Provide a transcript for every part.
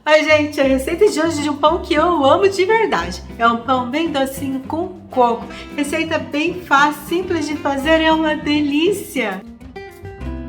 Oi, gente, a receita de hoje é de um pão que eu amo de verdade. É um pão bem docinho com coco. Receita bem fácil, simples de fazer, é uma delícia.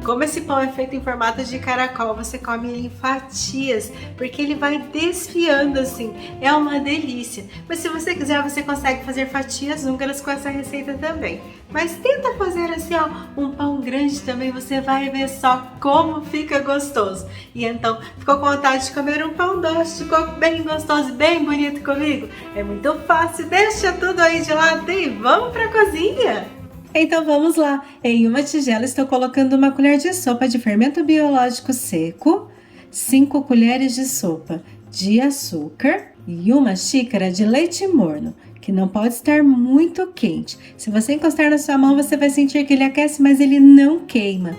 Como esse pão é feito em formato de caracol, você come ele em fatias, porque ele vai desfiando assim, é uma delícia. Mas se você quiser, você consegue fazer fatias húngaras com essa receita também. Mas tenta fazer assim, ó, um pão grande também, você vai ver só como fica gostoso. E então, ficou com vontade de comer um pão doce de coco bem gostoso, bem bonito comigo? É muito fácil, deixa tudo aí de lado e vamos pra cozinha! Então vamos lá, em uma tigela estou colocando uma colher de sopa de fermento biológico seco, 5 colheres de sopa de açúcar e uma xícara de leite morno, que não pode estar muito quente. Se você encostar na sua mão, você vai sentir que ele aquece, mas ele não queima.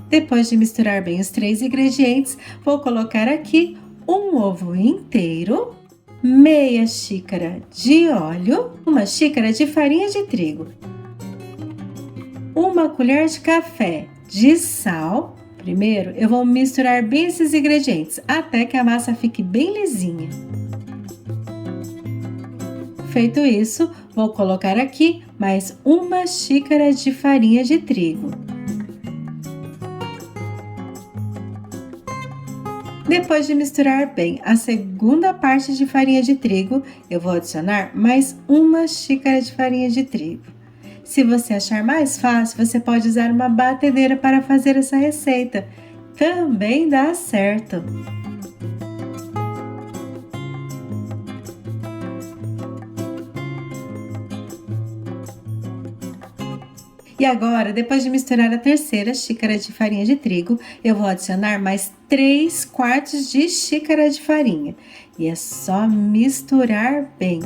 Depois de misturar bem os 3 ingredientes, vou colocar aqui um ovo inteiro, meia xícara de óleo, uma xícara de farinha de trigo, uma colher de café de sal. Primeiro eu vou misturar bem esses ingredientes até que a massa fique bem lisinha. Feito isso, vou colocar aqui mais uma xícara de farinha de trigo. Depois de misturar bem a segunda parte de farinha de trigo, eu vou adicionar mais uma xícara de farinha de trigo. Se você achar mais fácil, você pode usar uma batedeira para fazer essa receita. Também dá certo. E agora, depois de misturar a terceira xícara de farinha de trigo, eu vou adicionar mais 3/4 de xícara de farinha. E é só misturar bem.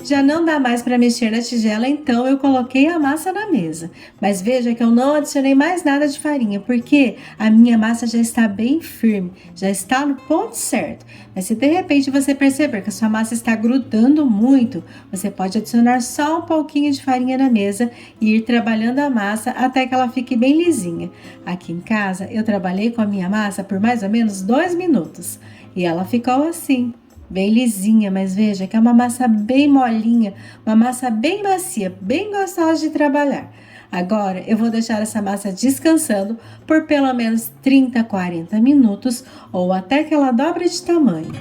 Já não dá mais para mexer na tigela, então eu coloquei a massa na mesa. Mas veja que eu não adicionei mais nada de farinha, porque a minha massa já está bem firme, já está no ponto certo. Mas se de repente você perceber que a sua massa está grudando muito, você pode adicionar só um pouquinho de farinha na mesa e ir trabalhando a massa até que ela fique bem lisinha. Aqui em casa eu trabalhei com a minha massa por mais ou menos 2 minutos e ela ficou assim, bem lisinha, mas veja que é uma massa bem molinha, uma massa bem macia, bem gostosa de trabalhar. Agora eu vou deixar essa massa descansando por pelo menos 30 a 40 minutos ou até que ela dobre de tamanho.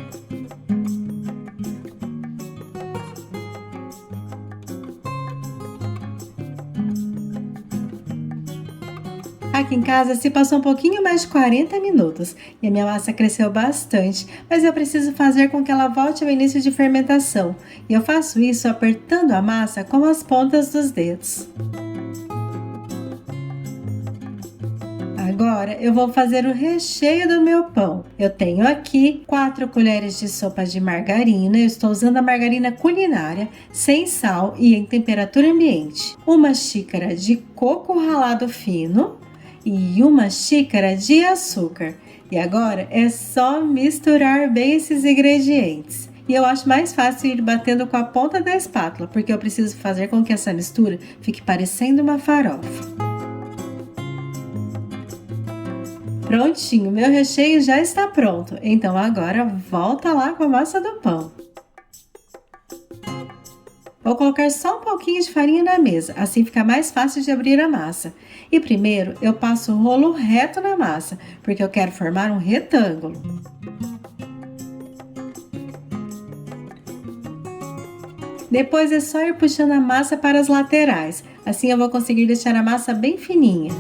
Aqui em casa se passou um pouquinho mais de 40 minutos e a minha massa cresceu bastante, mas eu preciso fazer com que ela volte ao início de fermentação. E eu faço isso apertando a massa com as pontas dos dedos. Agora eu vou fazer o recheio do meu pão. Eu tenho aqui 4 colheres de sopa de margarina. Eu estou usando a margarina culinária, sem sal e em temperatura ambiente. Uma xícara de coco ralado fino e uma xícara de açúcar. E agora é só misturar bem esses ingredientes. E eu acho mais fácil ir batendo com a ponta da espátula, porque eu preciso fazer com que essa mistura fique parecendo uma farofa. Prontinho, meu recheio já está pronto. Então agora volta lá com a massa do pão. Vou colocar só um pouquinho de farinha na mesa, assim fica mais fácil de abrir a massa. E primeiro eu passo o rolo reto na massa, porque eu quero formar um retângulo. Depois é só ir puxando a massa para as laterais, assim eu vou conseguir deixar a massa bem fininha.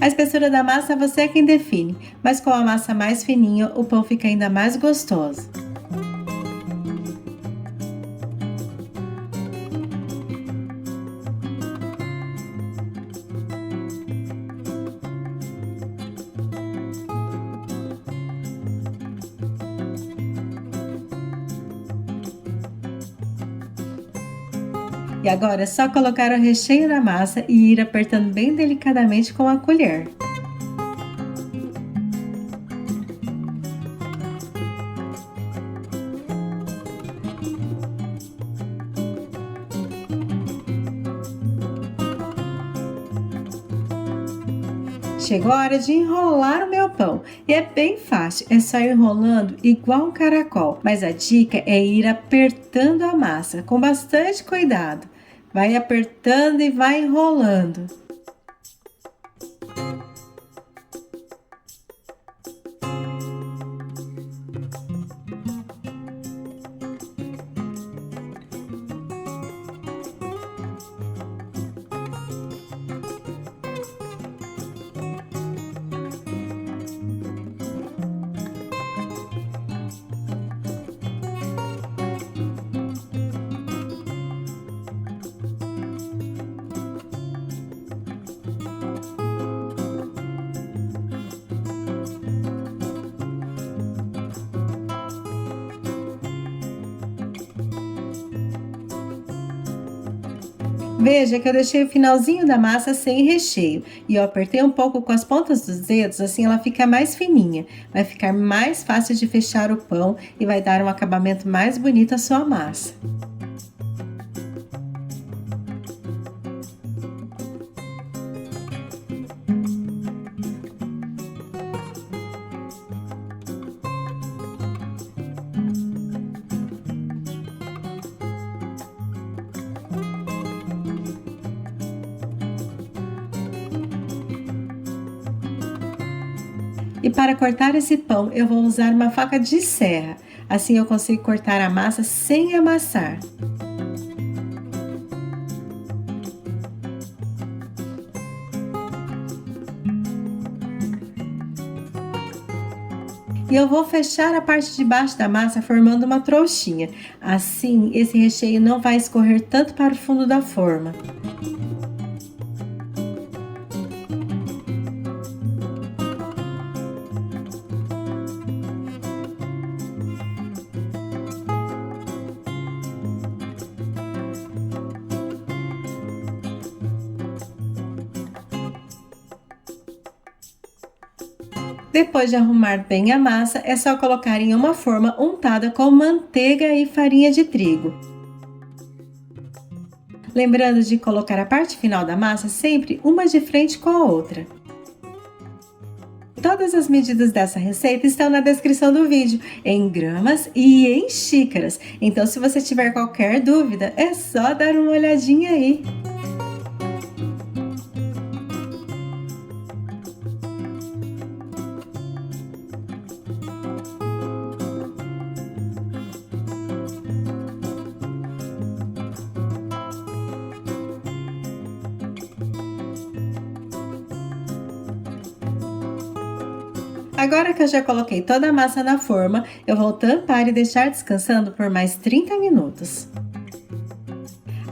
A espessura da massa você é quem define, mas com a massa mais fininha, o pão fica ainda mais gostoso. E agora é só colocar o recheio na massa e ir apertando bem delicadamente com a colher. Chegou a hora de enrolar o meu pão. E é bem fácil, é só ir enrolando igual um caracol. Mas a dica é ir apertando a massa com bastante cuidado. Vai apertando e vai enrolando. Veja que eu deixei o finalzinho da massa sem recheio e eu apertei um pouco com as pontas dos dedos, assim ela fica mais fininha. Vai ficar mais fácil de fechar o pão e vai dar um acabamento mais bonito à sua massa. E para cortar esse pão, eu vou usar uma faca de serra. Assim eu consigo cortar a massa sem amassar. E eu vou fechar a parte de baixo da massa formando uma trouxinha. Assim, esse recheio não vai escorrer tanto para o fundo da forma. Depois de arrumar bem a massa, é só colocar em uma forma untada com manteiga e farinha de trigo. Lembrando de colocar a parte final da massa sempre uma de frente com a outra. Todas as medidas dessa receita estão na descrição do vídeo, em gramas e em xícaras. Então, se você tiver qualquer dúvida, é só dar uma olhadinha aí. Agora que eu já coloquei toda a massa na forma, eu vou tampar e deixar descansando por mais 30 minutos.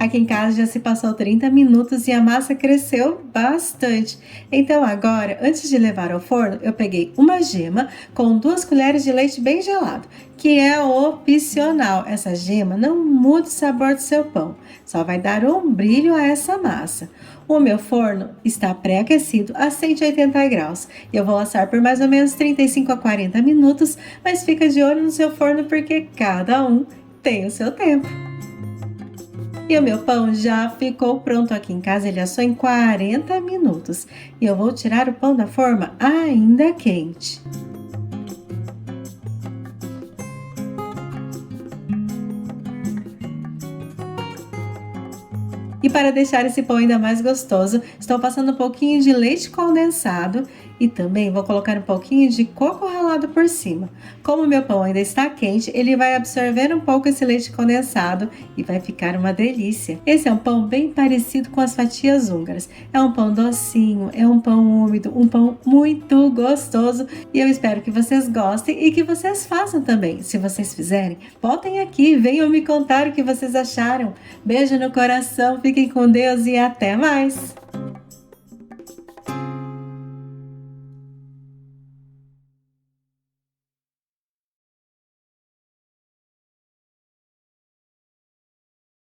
Aqui em casa já se passou 30 minutos e a massa cresceu bastante. Então agora, antes de levar ao forno, eu peguei uma gema com 2 colheres de leite bem gelado, que é opcional. Essa gema não muda o sabor do seu pão, só vai dar um brilho a essa massa. O meu forno está pré-aquecido a 180 graus. Eu vou assar por mais ou menos 35 a 40 minutos, mas fica de olho no seu forno porque cada um tem o seu tempo. E o meu pão já ficou pronto aqui em casa, ele assou em 40 minutos. E eu vou tirar o pão da forma ainda quente. E para deixar esse pão ainda mais gostoso, estou passando um pouquinho de leite condensado e também vou colocar um pouquinho de coco ralado por cima. Como o meu pão ainda está quente, ele vai absorver um pouco esse leite condensado e vai ficar uma delícia. Esse é um pão bem parecido com as fatias húngaras. É um pão docinho, é um pão úmido, um pão muito gostoso e eu espero que vocês gostem e que vocês façam também. Se vocês fizerem, voltem aqui, venham me contar o que vocês acharam. Beijo no coração, fiquem com Deus e até mais!